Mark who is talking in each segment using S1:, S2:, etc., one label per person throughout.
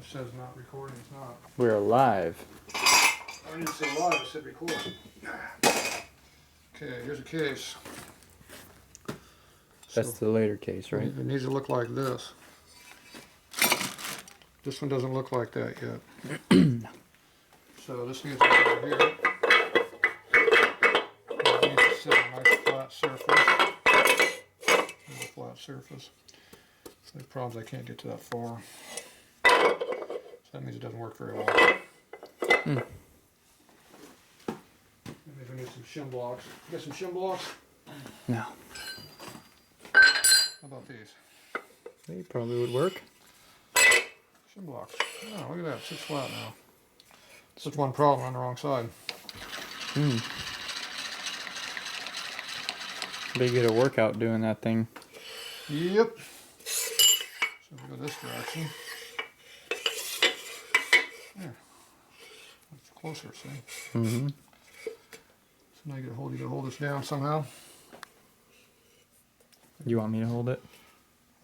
S1: it says not recording, it's not.
S2: We're live.
S1: I didn't say live, I said record. Okay, here's a case.
S2: That's the later case, right?
S1: It needs to look like this. This one doesn't look like that yet. So this needs to go here. It needs to sit on a nice flat surface. There's a flat surface. So the problem is I can't get to that far. So that means it doesn't work very well. That means we need some shim blocks. You got some shim blocks?
S2: No.
S1: How about these?
S2: They probably would work.
S1: Shim blocks. Oh, look at that. It sits flat now. That's one problem on the wrong side.
S2: They get a workout doing that thing.
S1: Yep. So we go this direction. There. That's closer, see?
S2: Mm-hmm.
S1: So now you gotta hold this down somehow.
S2: You want me to hold it?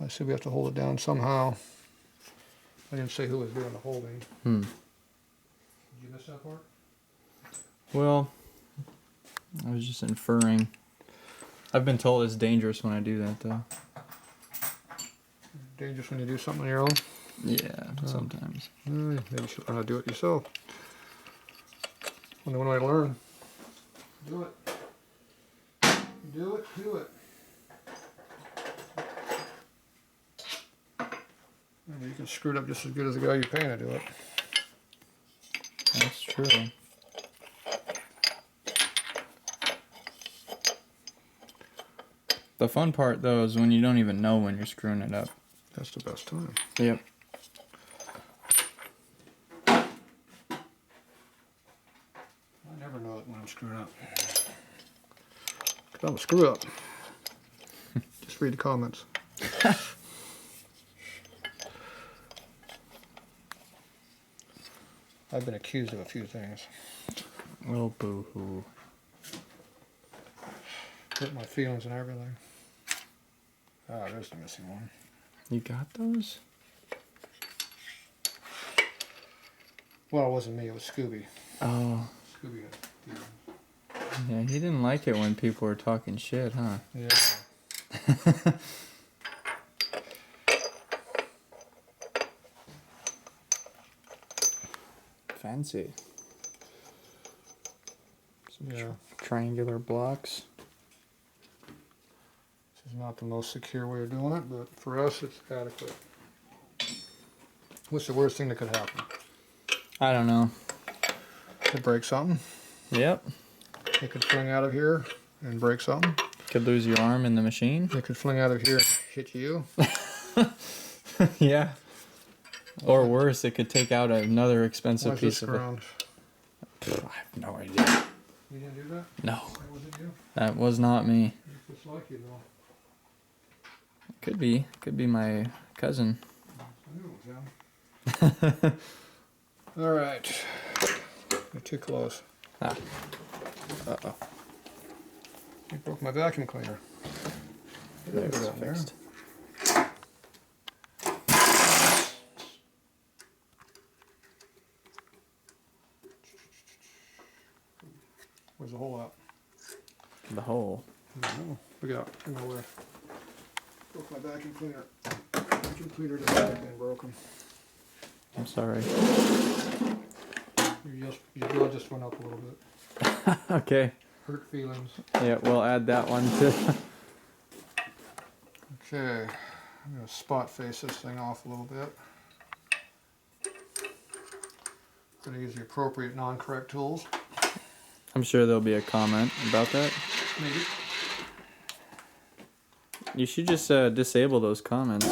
S1: I said we have to hold it down somehow. I didn't say who was doing the holding.
S2: Hmm.
S1: Did you miss that part?
S2: Well, I was just inferring. I've been told it's dangerous when I do that, though.
S1: Dangerous when you do something on your own?
S2: Yeah, sometimes.
S1: Maybe you should learn how to do it yourself. Only one way to learn. Do it. Do it, do it. Maybe you can screw it up just as good as the guy you're paying to do it.
S2: That's true. The fun part, though, is when you don't even know when you're screwing it up.
S1: That's the best time.
S2: Yep.
S1: I never know it when I'm screwing up. 'Cause I'm a screw up. Just read the comments. I've been accused of a few things.
S2: Oh, boo-hoo.
S1: Hurt my feelings and everything. Ah, there's the missing one.
S2: You got those?
S1: Well, it wasn't me, it was Scooby.
S2: Oh.
S1: Scooby had feelings.
S2: Yeah, he didn't like it when people were talking shit, huh?
S1: Yeah.
S2: Fancy. Some
S1: Yeah.
S2: triangular blocks.
S1: This is not the most secure way of doing it, but for us it's adequate. What's the worst thing that could happen?
S2: I don't know.
S1: Could break something.
S2: Yep.
S1: It could fling out of here and break something.
S2: Could lose your arm in the machine.
S1: It could fling out of here and hit you.
S2: Yeah. Or worse, it could take out another expensive
S1: Why's
S2: piece
S1: this
S2: of it.
S1: around?
S2: I have no idea.
S1: You didn't do that?
S2: No.
S1: That wasn't you?
S2: That was not me.
S1: It's just like you though.
S2: Could be. Could be my cousin.
S1: I knew it was him. Alright. You're too close.
S2: Ah. Uh-oh.
S1: You broke my vacuum cleaner.
S2: There it's fixed.
S1: Where's the hole at?
S2: The hole.
S1: I don't know. Look out. In my way. Broke my vacuum cleaner. Vacuum cleaner just been broken.
S2: I'm sorry.
S1: Your blood just went up a little bit.
S2: Okay.
S1: Hurt feelings.
S2: Yeah, we'll add that one too.
S1: Okay. I'm going to spot face this thing off a little bit. Going to use the appropriate non-correct tools.
S2: I'm sure there'll be a comment about that.
S1: Maybe.
S2: You should just disable those comments.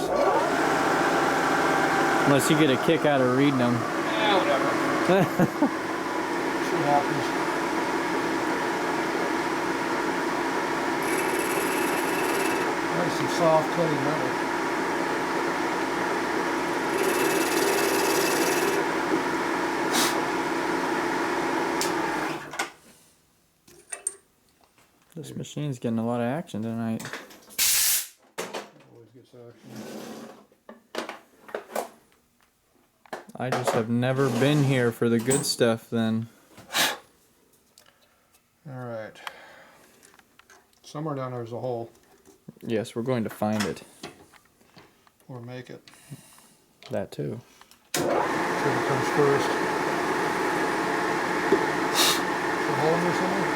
S2: Unless you get a kick out of reading them.
S1: Yeah, whatever. Shit happens. That's some soft cutting metal.
S2: This machine's getting a lot of action tonight.
S1: Always gets action.
S2: I just have never been here for the good stuff then.
S1: Alright. Somewhere down there's a hole.
S2: Yes, we're going to find it.
S1: Or make it.
S2: That too.
S1: Whichever comes first. Is there a hole in there somewhere?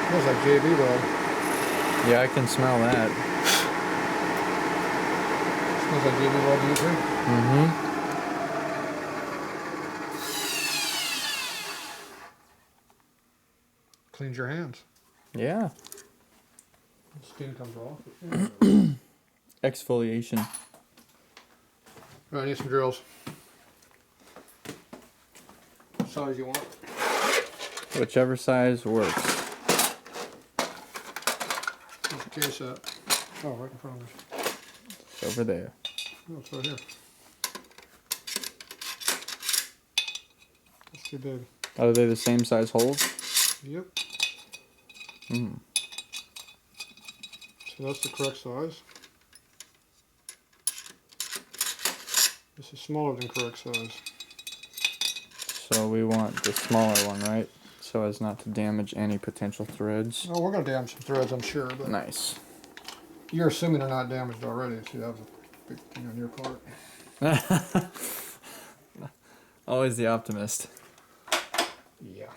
S1: Smells like JB rod.
S2: Yeah, I can smell that.
S1: Smells like JB rod to you too?
S2: Mm-hmm.
S1: Cleans your hands.
S2: Yeah.
S1: The skin comes off.
S2: Exfoliation.
S1: Right, I need some drills. What size you want?
S2: Whichever size works.
S1: Where's the case at? Oh, right in front of us.
S2: It's over there.
S1: Oh, it's right here. That's too big.
S2: Are they the same size holes?
S1: Yep.
S2: Hmm.
S1: So that's the correct size. This is smaller than correct size.
S2: So we want the smaller one, right? So as not to damage any potential threads.
S1: Oh, we're going to damage some threads, I'm sure. But
S2: Nice.
S1: you're assuming they're not damaged already. See, that was a big thing on your part.
S2: Always the optimist.
S1: Yeah.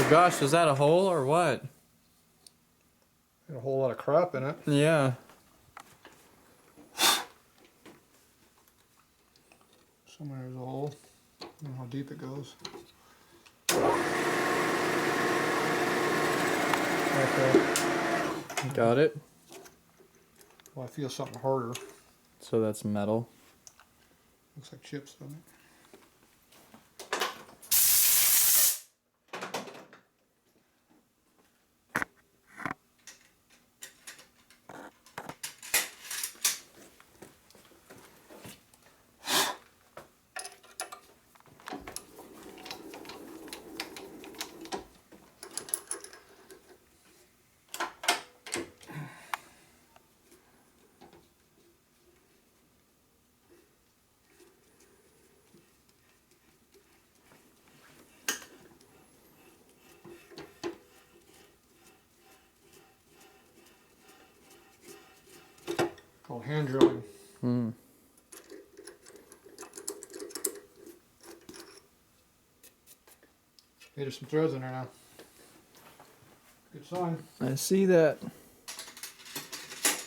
S2: Oh gosh, was that a hole or what?
S1: Got a whole lot of crap in it.
S2: Yeah.
S1: Somewhere there's a hole. I don't know how deep it goes. Okay.
S2: Got it.
S1: Well, I feel something harder.
S2: So that's metal.
S1: Looks like chips, doesn't it? Called hand drilling.
S2: Hmm.
S1: Hey, there's some threads in there now. Good sign.
S2: I see that.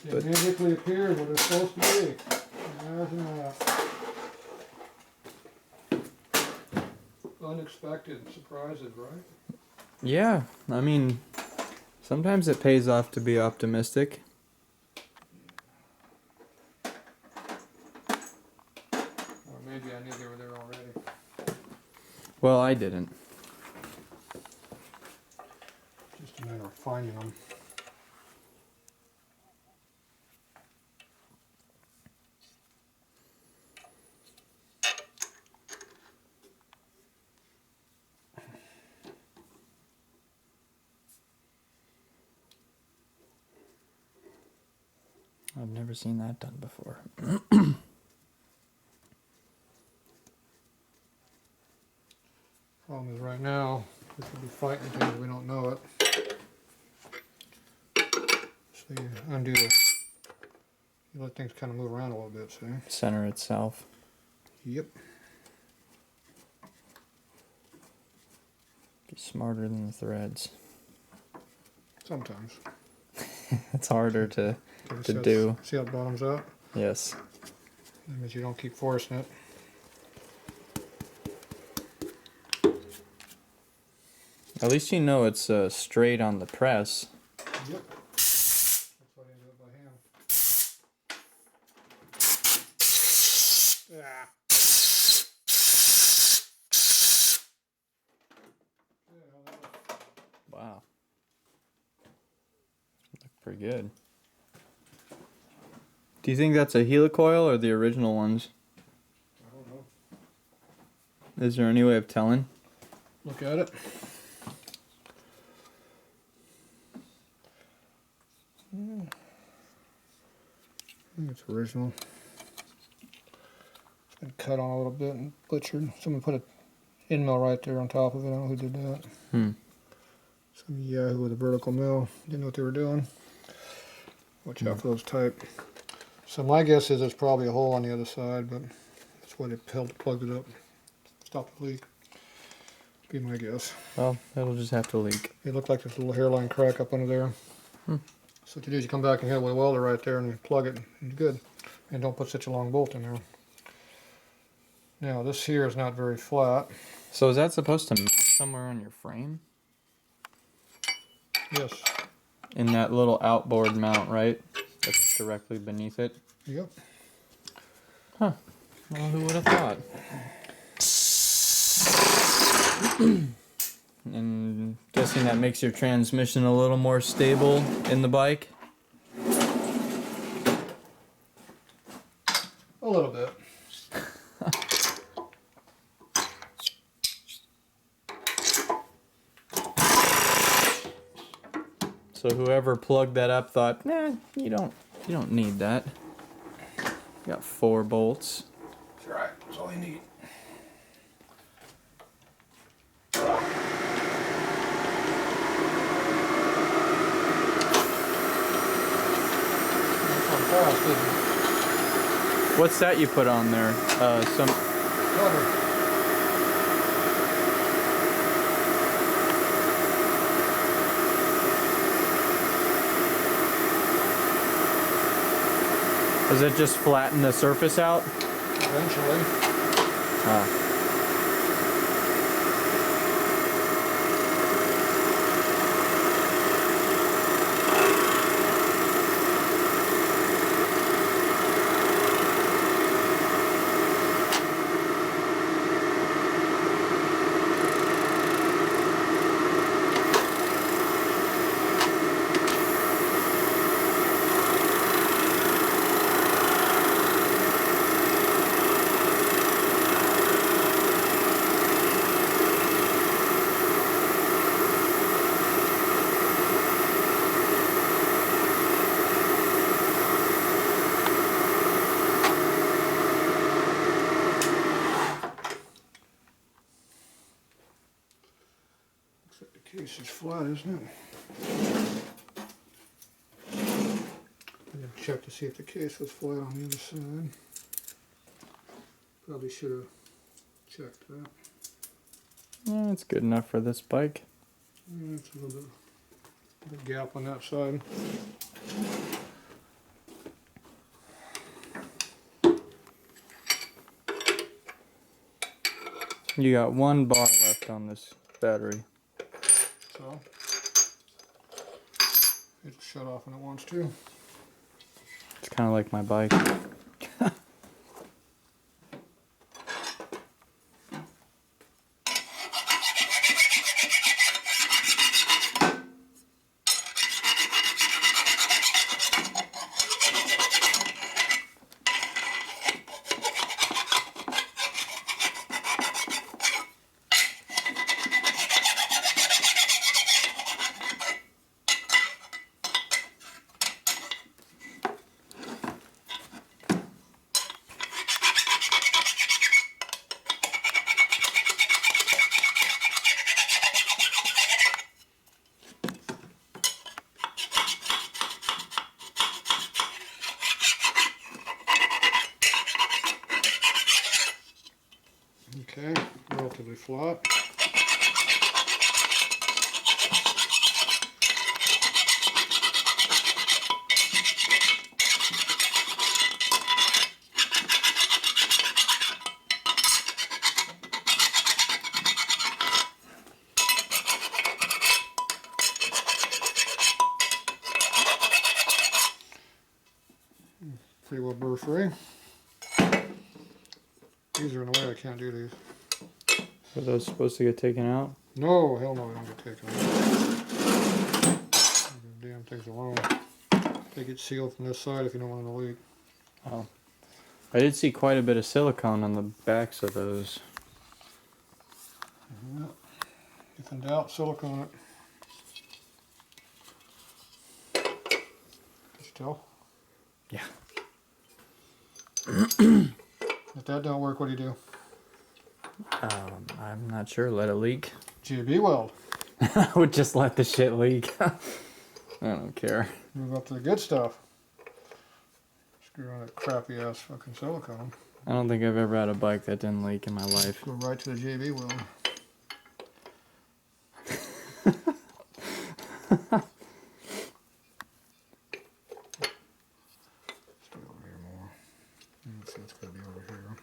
S1: They
S2: But-
S1: magically appeared where they're supposed to be. Imagine that. Unexpected surprises, right?
S2: Yeah, I mean, sometimes it pays off to be optimistic.
S1: Or maybe I knew they were there already.
S2: Well, I didn't.
S1: Just a matter of finding them.
S2: I've never seen that done before.
S1: Problem is right now, we could be fighting things we don't know it. So you undo the, you let things kind of move around a little bit, see?
S2: Center itself.
S1: Yep.
S2: Be smarter than the threads.
S1: Sometimes.
S2: It's harder to
S1: See how-
S2: do.
S1: See how it bottoms out?
S2: Yes.
S1: That means you don't keep forcing it.
S2: At least you know it's straight on the press.
S1: Yep. That's why I do it by hand. Ah. Yeah,
S2: Wow. Pretty good. Do you think that's a helicoil or the original ones?
S1: I don't know.
S2: Is there any way of telling?
S1: Look at it. I think it's original. It's been cut on a little bit and butchered. Someone put an end mill right there on top of it. I don't know who did that. Some yahoo with a vertical mill. Didn't know what they were doing. Watch out for those type. So my guess is there's probably a hole on the other side, but that's why they plugged it up. Stop the leak. Be my guess.
S2: Well, it'll just have to leak.
S1: It looked like there's a little hairline crack up under there. So what you do is you come back and hit it with a welder right there and you plug it, and you're good. And don't put such a long bolt in there. Now this here is not very flat.
S2: So is that supposed to mount somewhere on your frame?
S1: Yes.
S2: In that little outboard mount, right? That's directly beneath it?
S1: Yep.
S2: Huh. Well, who would have thought? And guessing that makes your transmission a little more stable in the bike?
S1: A little bit.
S2: So whoever plugged that up thought, nah, you don't need that. Got 4 bolts.
S1: That's right. That's all you need.
S2: What's that you put on there? Some
S1: Cover.
S2: Does it just flatten the surface out?
S1: Eventually.
S2: Ah.
S1: The case is flat, isn't it? I didn't check to see if the case was flat on the other side. Probably should have checked that.
S2: Yeah, it's good enough for this bike.
S1: Yeah, it's a little bit of a gap on that side.
S2: You got 1 bar left on this battery.
S1: So it'll shut off when it wants to.
S2: It's kind of like my bike.
S1: Okay, relatively flat. Pretty well burr free. These are in the way, I can't do these.
S2: Are those supposed to get taken out?
S1: No, hell no, they don't get taken out. Leave the damn things alone. they get sealed from this side if you don't want them to leak.
S2: Oh. I did see quite a bit of silicone on the backs of those.
S1: Yeah. If in doubt, silicone it. Still?
S2: Yeah.
S1: If that don't work, what do you do?
S2: I'm not sure. Let it leak.
S1: GB weld.
S2: I would just let the shit leak. I don't care.
S1: Move up to the good stuff. Screw on that crappy ass fucking silicone.
S2: I don't think I've ever had a bike that didn't leak in my life.
S1: Go right to the JB weld. Stay over here more. Let's see, it's gotta be over here.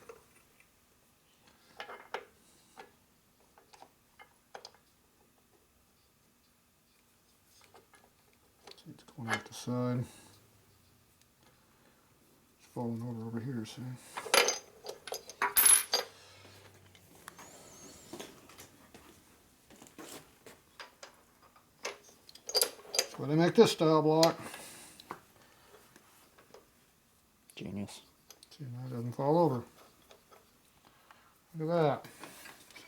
S1: See, it's going off the side. It's falling over here, see? That's why they make this style block.
S2: Genius.
S1: See, now it doesn't fall over. Look at that.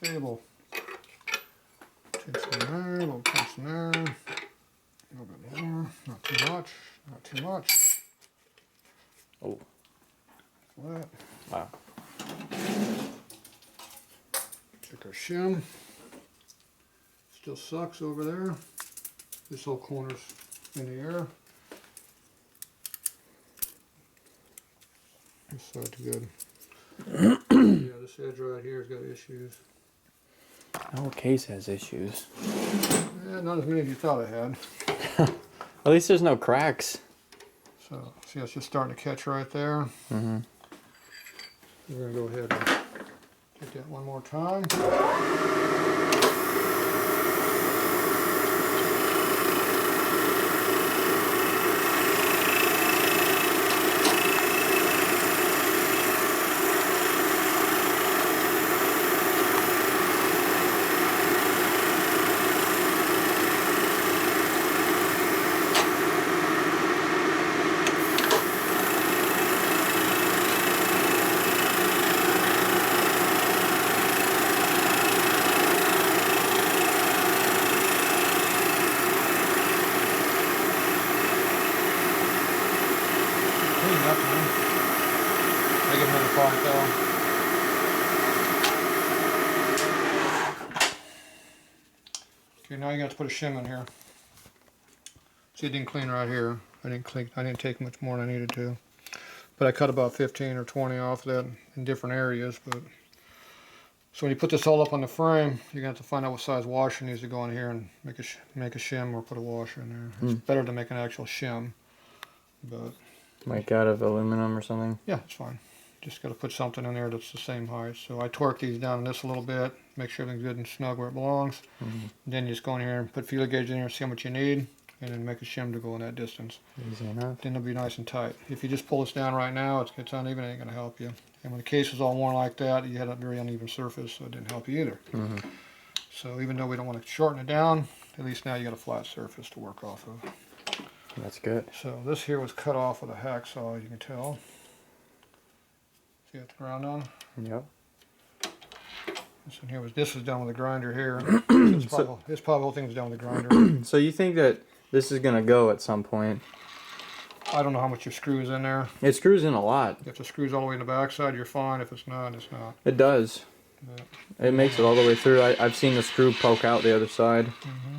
S1: Stable. Take some there, a little pinch in there. A little bit more. Not too much. Not too much.
S2: Oh.
S1: Flat.
S2: Wow.
S1: Check our shim. Still sucks over there. This whole corner's in the air. This side's good. Yeah, this edge right here has got issues.
S2: The whole case has issues.
S1: Yeah, not as many as you thought it had.
S2: At least there's no cracks.
S1: So, see, it's just starting to catch right there.
S2: Mm-hmm.
S1: We're going to go ahead and get that one more time. I give another 5 though. Okay, now you got to put a shim in here. See, it didn't clean right here. I didn't take much more than I needed to. But I cut about 15 or 20 off that in different areas. But so when you put this all up on the frame, you're gonna have to find out what size washer needs to go in here and make a shim or put a washer in there. It's better to make an actual shim, but
S2: Like out of aluminum or something?
S1: yeah, it's fine. Just got to put something in there that's the same height. So I torque these down in this a little bit, make sure everything's good and snug where it belongs.
S2: Mm-hmm.
S1: Then you just go in here and put feeler gauge in here, see how much you need, and then make a shim to go in that distance.
S2: Easy enough.
S1: Then it'll be nice and tight. If you just pull this down right now, it's uneven, it ain't gonna help you. And when the case was all worn like that, you had a very uneven surface, so it didn't help you either.
S2: Mm-hmm.
S1: So even though we don't want to shorten it down, at least now you got a flat surface to work off of.
S2: That's good.
S1: So this here was cut off with a hacksaw, you can tell. See got the ground on?
S2: Yep.
S1: This was done with a grinder here. This probably the whole thing was done with a grinder.
S2: So you think that this is gonna go at some point?
S1: I don't know how much your screws in there.
S2: It screws in a lot.
S1: If the screws all the way in the backside, you're fine. If it's not, it's not.
S2: It does.
S1: But,
S2: It makes it all the way through. I've seen the screw poke out the other side.
S1: mm-hmm.